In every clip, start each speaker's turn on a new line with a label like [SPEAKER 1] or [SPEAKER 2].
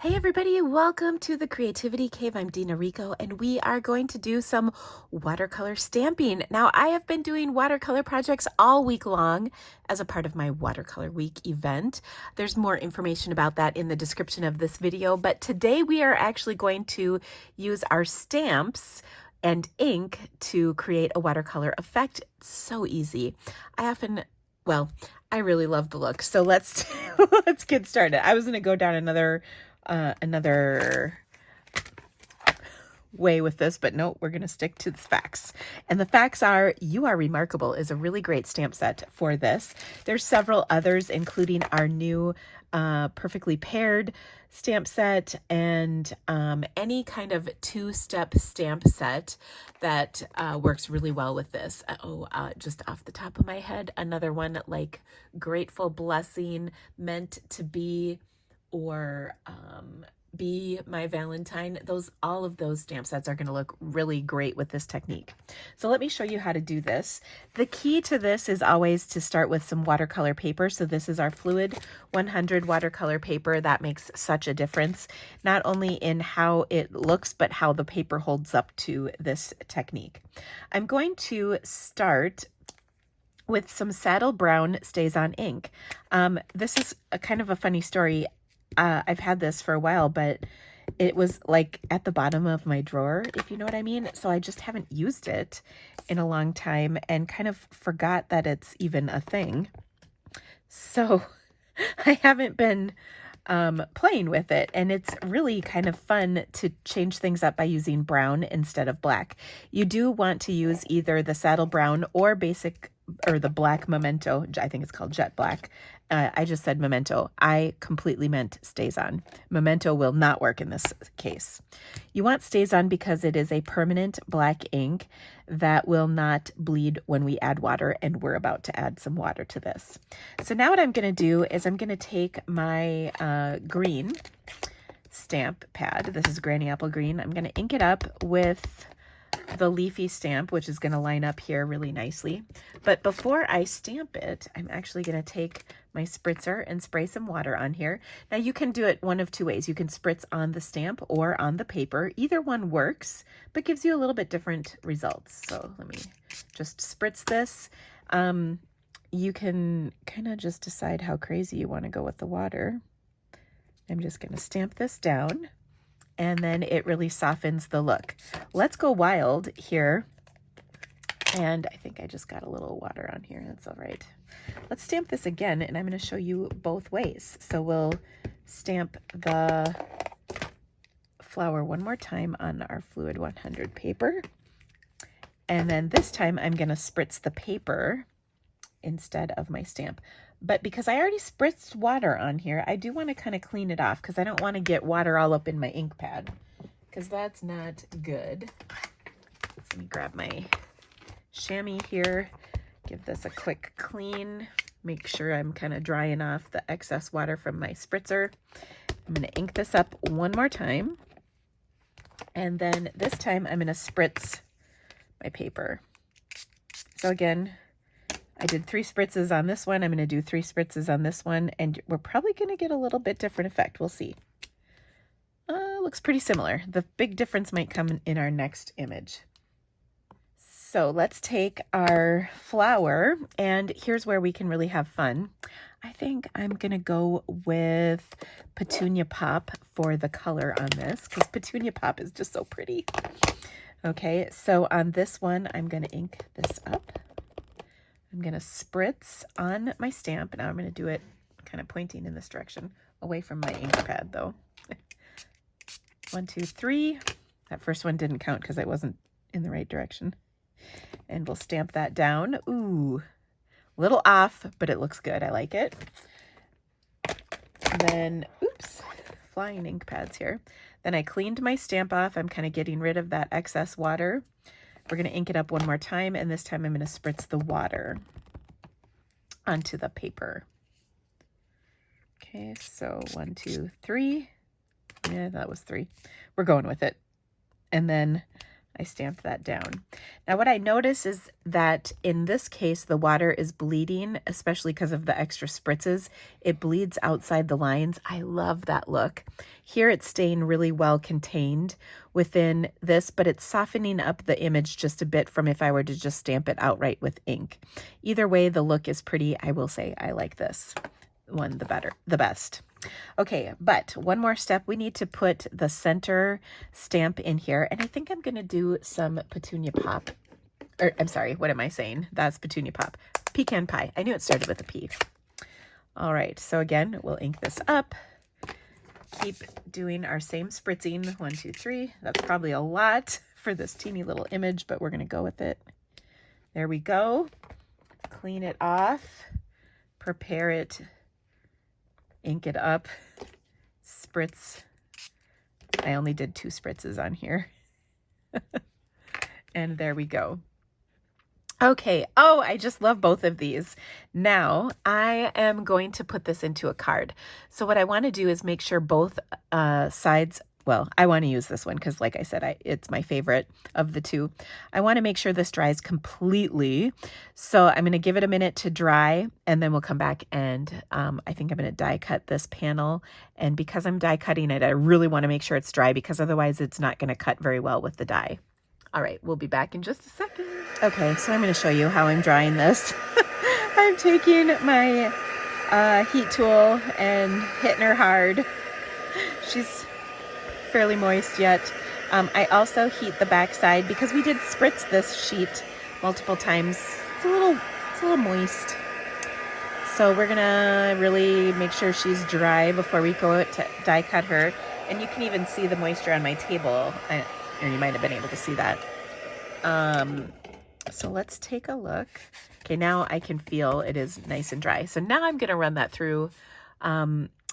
[SPEAKER 1] Hey everybody, welcome to the Creativity Cave. I'm Dina Rico and we are going to do some watercolor stamping. Now I have been doing watercolor projects all week long as a part of my Watercolor Week event. There's more information about that in the description of this video, but today we are actually going to use our stamps and ink to create a watercolor effect. It's so easy. I really love the look. So let's let's get started. I was going to go down another way with this, but no, we're going to stick to the facts. And the facts are You Are Remarkable is a really great stamp set for this. There's several others, including our new perfectly paired stamp set and any kind of two-step stamp set that works really well with this. Just off the top of my head, another one like Grateful Blessing, Meant to Be, or Be My Valentine. All of those stamp sets are going to look really great with this technique. So let me show you how to do this. The key to this is always to start with some watercolor paper. So this is our Fluid 100 watercolor paper. That makes such a difference, not only in how it looks, but how the paper holds up to this technique. I'm going to start with some Saddle Brown Stays On ink. This is a kind of a funny story. I've had this for a while, but it was like at the bottom of my drawer, if you know what I mean. So I just haven't used it in a long time and kind of forgot that it's even a thing. So I haven't been playing with it, and it's really kind of fun to change things up by using brown instead of black. You do want to use either the Saddle Brown or the black Memento. I think it's called Jet Black. I just said Memento. I completely meant Stays On. Memento will not work in this case. You want Stays On because it is a permanent black ink that will not bleed when we add water, and we're about to add some water to this. So now what I'm going to do is I'm going to take my green stamp pad. This is Granny Apple Green. I'm going to ink it up with the leafy stamp, which is going to line up here really nicely. But before I stamp it, I'm actually going to take my spritzer and spray some water on here. Now you can do it one of two ways. You can spritz on the stamp or on the paper. Either one works, but gives you a little bit different results. So let me just spritz this. You can kind of just decide how crazy you want to go with the water. I'm just going to stamp this down, and then it really softens the look. Let's go wild here. And I think I just got a little water on here. That's all right. Let's stamp this again, and I'm going to show you both ways. So we'll stamp the flower one more time on our Fluid 100 paper. And then this time I'm going to spritz the paper instead of my stamp. But because I already spritzed water on here, I do want to kind of clean it off because I don't want to get water all up in my ink pad, because that's not good. Let me grab my chamois here, give this a quick clean, make sure I'm kind of drying off the excess water from my spritzer. I'm going to ink this up one more time, and then this time I'm going to spritz my paper. So again, I did 3 spritzes on this one. I'm going to do 3 spritzes on this one, and we're probably going to get a little bit different effect. We'll see. Looks pretty similar. The big difference might come in our next image. So let's take our flower, and here's where we can really have fun. I think I'm going to go with Petunia Pop for the color on this, because Petunia Pop is just so pretty. Okay, so on this one, I'm going to ink this up. I'm going to spritz on my stamp. Now I'm going to do it kind of pointing in this direction, away from my ink pad though. 1, 2, 3. That first one didn't count because I wasn't in the right direction. And we'll stamp that down. Ooh, a little off, but it looks good. I like it. And then, oops, flying ink pads here. Then I cleaned my stamp off. I'm kind of getting rid of that excess water. We're going to ink it up one more time, and this time I'm going to spritz the water onto the paper. Okay, so 1, 2, 3. Yeah, that was 3. We're going with it. And then I stamped that down. Now what I notice is that in this case, the water is bleeding, especially because of the extra spritzes. It bleeds outside the lines. I love that look. Here it's staying really well contained within this, but it's softening up the image just a bit from if I were to just stamp it outright with ink. Either way, the look is pretty. I will say I like this one the best. Okay, but one more step. We need to put the center stamp in here, and I think I'm going to do some petunia pop. Or I'm sorry, what am I saying? That's petunia pop. Pecan pie. I knew it started with a P. All right, so again, we'll ink this up. Keep doing our same spritzing. 1, 2, 3. That's probably a lot for this teeny little image, but we're going to go with it. There we go. Clean it off. Prepare it. Ink it up, spritz. I only did 2 spritzes on here. And there we go. Okay. Oh, I just love both of these. Now I am going to put this into a card. So what I want to do is make sure both sides, well, I want to use this one because like I said, it's my favorite of the 2. I want to make sure this dries completely. So I'm going to give it a minute to dry and then we'll come back and I think I'm going to die cut this panel. And because I'm die cutting it, I really want to make sure it's dry because otherwise it's not going to cut very well with the die. All right, we'll be back in just a second. Okay, so I'm going to show you how I'm drying this. I'm taking my heat tool and hitting her hard. She's fairly moist yet. I also heat the back side because we did spritz this sheet multiple times. It's a little moist. So we're gonna really make sure she's dry before we go to die cut her. And you can even see the moisture on my table. And you might have been able to see that. So let's take a look. Okay, now I can feel it is nice and dry. So now I'm gonna run that through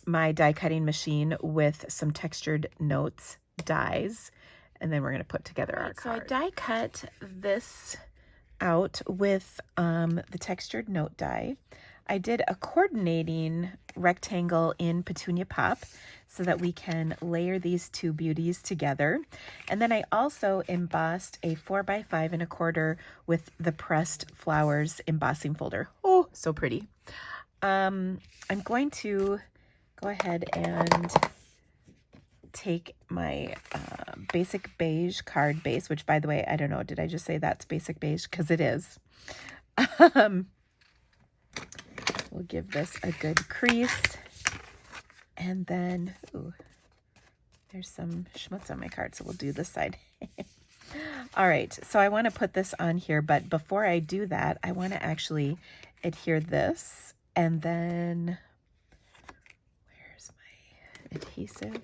[SPEAKER 1] my die cutting machine with some textured notes dies, and then we're going to put together our card. So I die cut this out with the textured note die. I did a coordinating rectangle in Petunia Pop so that we can layer these 2 beauties together. And then I also embossed a 4x5 1/4 with the pressed flowers embossing folder. Oh, so pretty. I'm going to go ahead and take my basic beige card base, which by the way, I don't know, did I just say that's basic beige? Because it is. We'll give this a good crease. And then, ooh, there's some schmutz on my card, so we'll do this side. All right, so I want to put this on here, but before I do that, I want to actually adhere this, and then adhesive.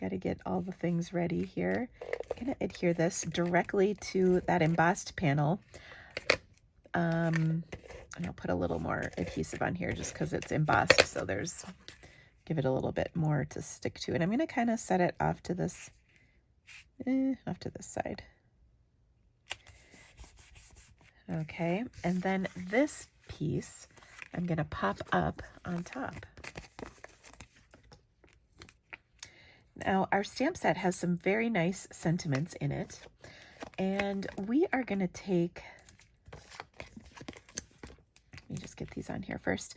[SPEAKER 1] Got to get all the things ready here. I'm going to adhere this directly to that embossed panel. And I'll put a little more adhesive on here just because it's embossed. So give it a little bit more to stick to. And I'm going to kind of set it off to this side. Okay. And then this piece, I'm going to pop up on top. Now, our stamp set has some very nice sentiments in it, and we are going to take, let me just get these on here first.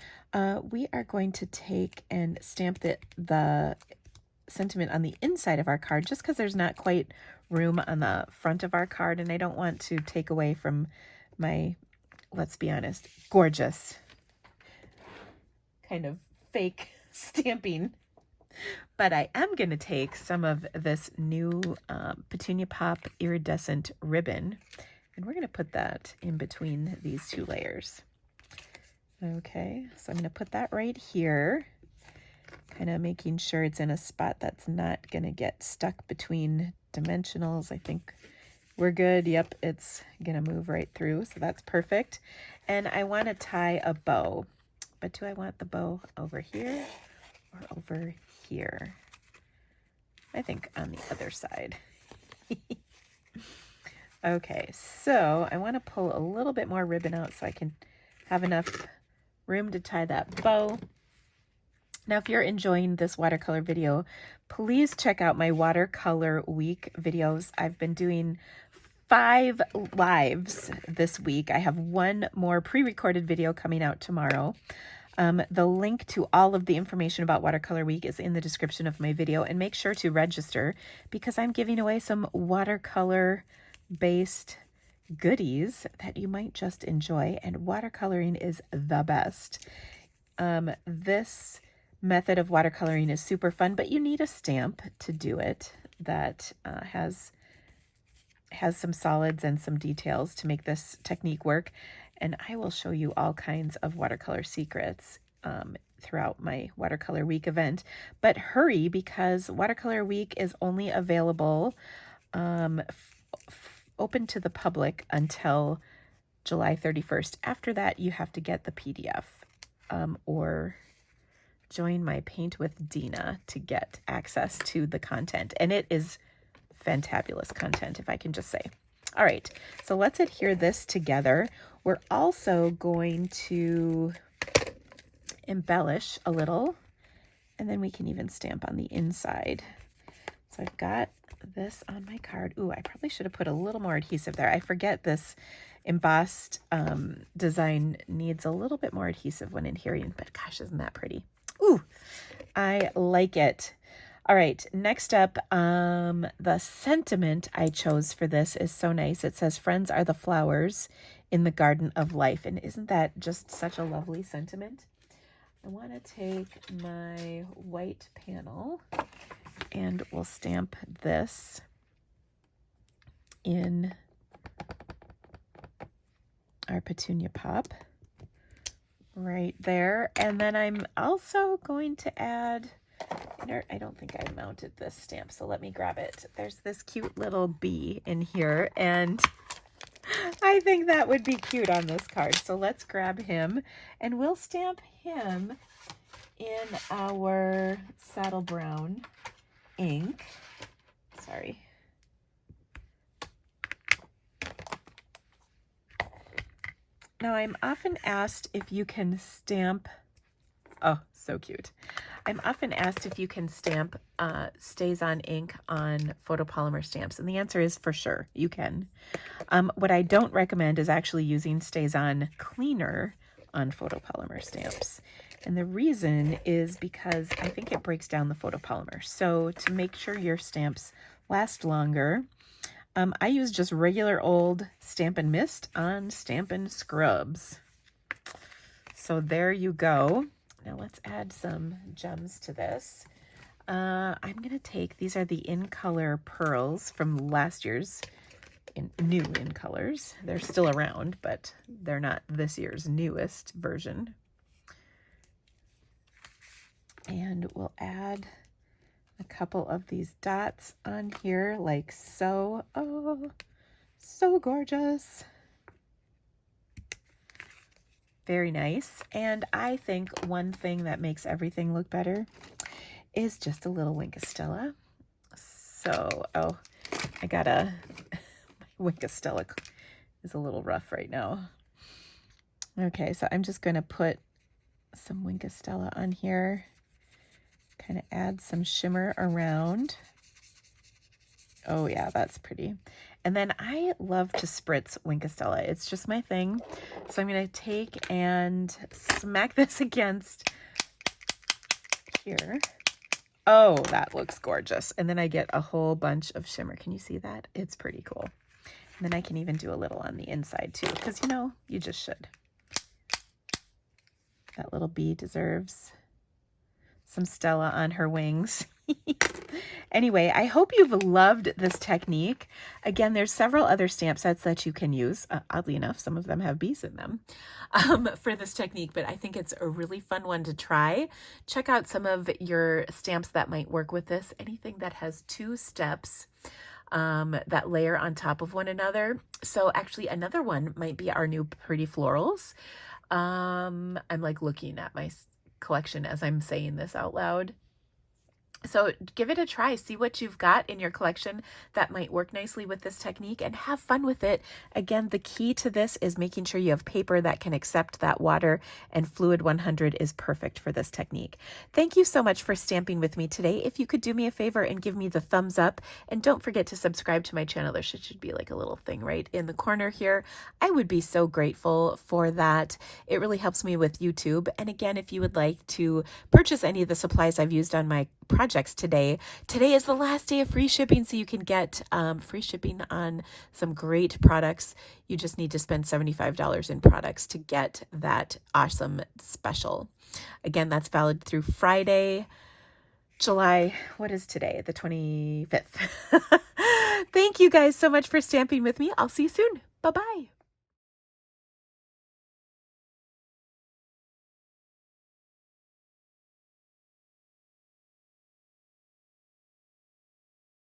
[SPEAKER 1] We are going to take and stamp the sentiment on the inside of our card just because there's not quite room on the front of our card, and I don't want to take away from my, let's be honest, gorgeous kind of fake stamping. But I am going to take some of this new Petunia Pop iridescent ribbon, and we're going to put that in between these 2 layers. Okay, so I'm going to put that right here, kind of making sure it's in a spot that's not going to get stuck between dimensionals. I think we're good. Yep, it's going to move right through, so that's perfect. And I want to tie a bow, but do I want the bow over here or over here? I think on the other side. Okay, so I want to pull a little bit more ribbon out so I can have enough room to tie that bow. Now, if you're enjoying this watercolor video, please check out my watercolor week videos. I've been doing 5 lives this week. I have one more pre-recorded video coming out tomorrow. The link to all of the information about Watercolor Week is in the description of my video, and make sure to register because I'm giving away some watercolor-based goodies that you might just enjoy, and watercoloring is the best. This method of watercoloring is super fun, but you need a stamp to do it that has some solids and some details to make this technique work. And I will show you all kinds of watercolor secrets throughout my Watercolor Week event. But hurry, because Watercolor Week is only available open to the public until July 31st. After that, you have to get the PDF or join my Paint with Dina to get access to the content. And it is fantabulous content, if I can just say. All right, so let's adhere this together. We're also going to embellish a little, and then we can even stamp on the inside. So I've got this on my card. Ooh, I probably should have put a little more adhesive there. I forget this embossed design needs a little bit more adhesive when adhering, but gosh, isn't that pretty? Ooh, I like it. All right, next up, the sentiment I chose for this is so nice. It says, "Friends are the flowers in the garden of life." And isn't that just such a lovely sentiment? I want to take my white panel and we'll stamp this in our petunia pop right there. And then I'm also going to add, I don't think I mounted this stamp, so let me grab it. There's this cute little bee in here, and I think that would be cute on this card. So let's grab him, and we'll stamp him in our saddle brown ink. Sorry. Now, I'm often asked if you can stamp, oh, so cute. I'm often asked if you can stamp StazOn ink on photopolymer stamps, and the answer is for sure, you can. What I don't recommend is actually using StazOn cleaner on photopolymer stamps. And the reason is because I think it breaks down the photopolymer. So to make sure your stamps last longer, I use just regular old Stampin' Mist on Stampin' Scrubs. So there you go. Now let's add some gems to this. I'm going to take, these are the In Color pearls from last year's new In Colors. They're still around, but they're not this year's newest version. And we'll add a couple of these dots on here like so. Oh, so gorgeous. Very nice. And I think one thing that makes everything look better is just a little Winkostella. So, oh, I gotta, my Winkostella is a little rough right now. Okay, so I'm just gonna put some Winkostella on here, kind of add some shimmer around. Oh yeah, that's pretty. And then I love to spritz Winkostella. It's just my thing. So I'm going to take and smack this against here. Oh, that looks gorgeous. And then I get a whole bunch of shimmer. Can you see that? It's pretty cool. And then I can even do a little on the inside too, because you know, you just should. That little bee deserves some Stella on her wings. Anyway, I hope you've loved this technique. Again, there's several other stamp sets that you can use. Oddly enough, some of them have bees in them for this technique, but I think it's a really fun one to try. Check out some of your stamps that might work with this. Anything that has 2 steps that layer on top of one another. So actually another one might be our new Pretty Florals. I'm like looking at my collection as I'm saying this out loud. So give it a try. See what you've got in your collection that might work nicely with this technique and have fun with it. Again, the key to this is making sure you have paper that can accept that water, and Fluid 100 is perfect for this technique. Thank you so much for stamping with me today. If you could do me a favor and give me the thumbs up, and don't forget to subscribe to my channel. There should be like a little thing right in the corner here. I would be so grateful for that. It really helps me with YouTube. And again, if you would like to purchase any of the supplies I've used on my projects today is the last day of free shipping, so you can get free shipping on some great products. You just need to spend $75 in products to get that awesome special. Again, that's valid through Friday, July, what is today? The 25th. Thank you guys so much for stamping with me. I'll see you soon. Bye-bye.